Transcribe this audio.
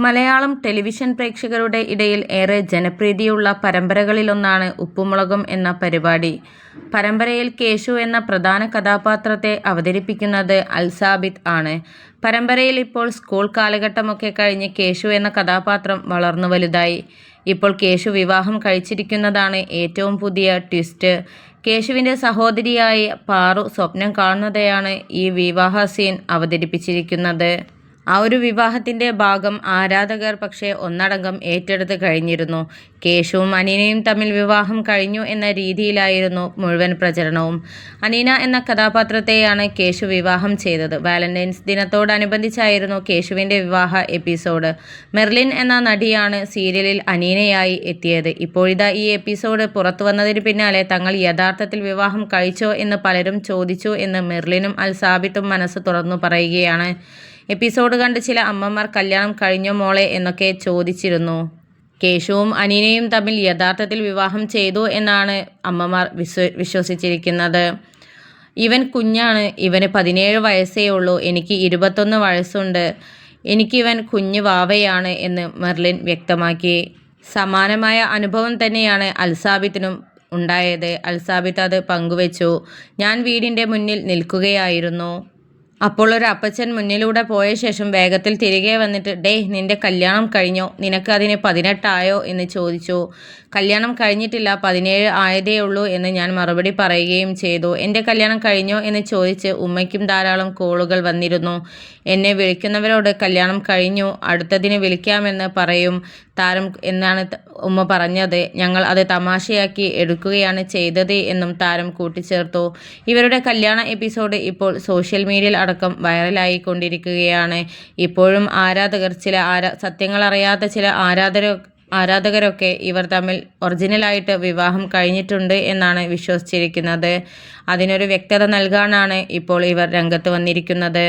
Malayalam television പ്രേക്ഷകരുടെ ഇടയിൽ ഏറെ ജനപ്രീതിയുള്ള പരമ്പരകളിലൊന്നാണ് ഉപ്പുമുളകും എന്ന പരിപാടി. പരമ്പരയിൽ കേശു എന്ന പ്രധാന കഥാപാത്രത്തെ അവതരിപ്പിക്കുന്നത് അൽസാബിത്ത് ആണ്. പരമ്പരയിൽ ഇപ്പോൾ സ്കൂൾ കാലഘട്ടമൊക്കെ കഴിഞ്ഞ് കേശു എന്ന കഥാപാത്രം വളർന്നു വലുതായി. ഇപ്പോൾ കേശു വിവാഹം കഴിച്ചിരിക്കുന്നതാണ് ഏറ്റവും പുതിയ ട്വിസ്റ്റ്. കേശുവിൻ്റെ സഹോദരിയായി പാറു സ്വപ്നം കാണുന്നതെയാണ് ഈ വിവാഹ സീൻ അവതരിപ്പിച്ചിരിക്കുന്നത്. ആ ഒരു വിവാഹത്തിൻ്റെ ഭാഗം ആരാധകർ പക്ഷേ ഒന്നടങ്കം ഏറ്റെടുത്ത് കഴിഞ്ഞിരുന്നു. കേശുവും അനീനയും തമ്മിൽ വിവാഹം കഴിഞ്ഞു എന്ന രീതിയിലായിരുന്നു മുഴുവൻ പ്രചരണവും. അനീന എന്ന കഥാപാത്രത്തെയാണ് കേശു വിവാഹം ചെയ്തത്. വാലന്റൈൻസ് ദിനത്തോടനുബന്ധിച്ചായിരുന്നു കേശുവിൻ്റെ വിവാഹ എപ്പിസോഡ്. മെർലിൻ എന്ന നടിയാണ് സീരിയലിൽ അനീനയായി എത്തിയത്. ഇപ്പോഴിതാ ഈ എപ്പിസോഡ് പുറത്തു വന്നതിന് പിന്നാലെ തങ്ങൾ യഥാർത്ഥത്തിൽ വിവാഹം കഴിച്ചോ എന്ന് പലരും ചോദിച്ചു എന്ന് മെർലിനും അൽസാബിത്തും മനസ്സ് തുറന്നു പറയുകയാണ്. എപ്പിസോഡ് കണ്ട് ചില അമ്മമാർ കല്യാണം കഴിഞ്ഞോ മോളെ എന്നൊക്കെ ചോദിച്ചിരുന്നു. കേശുവും അനീനയും തമ്മിൽ യഥാർത്ഥത്തിൽ വിവാഹം ചെയ്തു എന്നാണ് അമ്മമാർ വിശ്വസിച്ചിരിക്കുന്നത്. ഇവൻ കുഞ്ഞാണ്, ഇവന് 17 വയസ്സേ ഉള്ളൂ, എനിക്ക് 21 വയസ്സുണ്ട്, എനിക്കിവൻ കുഞ്ഞു വാവയാണ് എന്ന് മെർലിൻ വ്യക്തമാക്കി. സമാനമായ അനുഭവം തന്നെയാണ് അൽസാബിത്തിനും ഉണ്ടായത്. അൽസാബിത്ത് അത് പങ്കുവച്ചു. ഞാൻ വീടിൻ്റെ മുന്നിൽ നിൽക്കുകയായിരുന്നു. അപ്പോൾ ഒരു അപ്പച്ചൻ മുന്നിലൂടെ പോയ ശേഷം വേഗത്തിൽ തിരികെ വന്നിട്ട് ഡേ നിന്റെ കല്യാണം കഴിഞ്ഞോ, നിനക്ക് അതിന് 18 ആയോ എന്ന് ചോദിച്ചു. കല്യാണം കഴിഞ്ഞിട്ടില്ല, 17 ആയതേ ഉള്ളൂ എന്ന് ഞാൻ മറുപടി പറയുകയും ചെയ്തു. എൻ്റെ കല്യാണം കഴിഞ്ഞോ എന്ന് ചോദിച്ച് ഉമ്മയ്ക്കും ധാരാളം കോളുകൾ വന്നിരുന്നു. എന്നെ വിളിക്കുന്നവരോട് കല്യാണം കഴിഞ്ഞു, അടുത്തതിന് വിളിക്കാമെന്ന് പറയും താരം എന്നാണ് ഉമ്മ പറഞ്ഞത്. ഞങ്ങൾ അത് തമാശയാക്കി എടുക്കുകയാണ് ചെയ്തത് എന്നും താരം കൂട്ടിച്ചേർത്തു. ഇവരുടെ കല്യാണ എപ്പിസോഡ് ഇപ്പോൾ സോഷ്യൽ മീഡിയയിൽ അടക്കം വൈറലായിക്കൊണ്ടിരിക്കുകയാണ്. ഇപ്പോഴും ആരാധകർ സത്യങ്ങളറിയാത്ത ചില ആരാധകരൊക്കെ ഇവർ തമ്മിൽ ഒറിജിനലായിട്ട് വിവാഹം കഴിഞ്ഞിട്ടുണ്ട് എന്നാണ് വിശ്വസിച്ചിരിക്കുന്നത്. അതിനൊരു വ്യക്തത നൽകാനാണ് ഇപ്പോൾ ഇവർ രംഗത്ത് വന്നിരിക്കുന്നത്.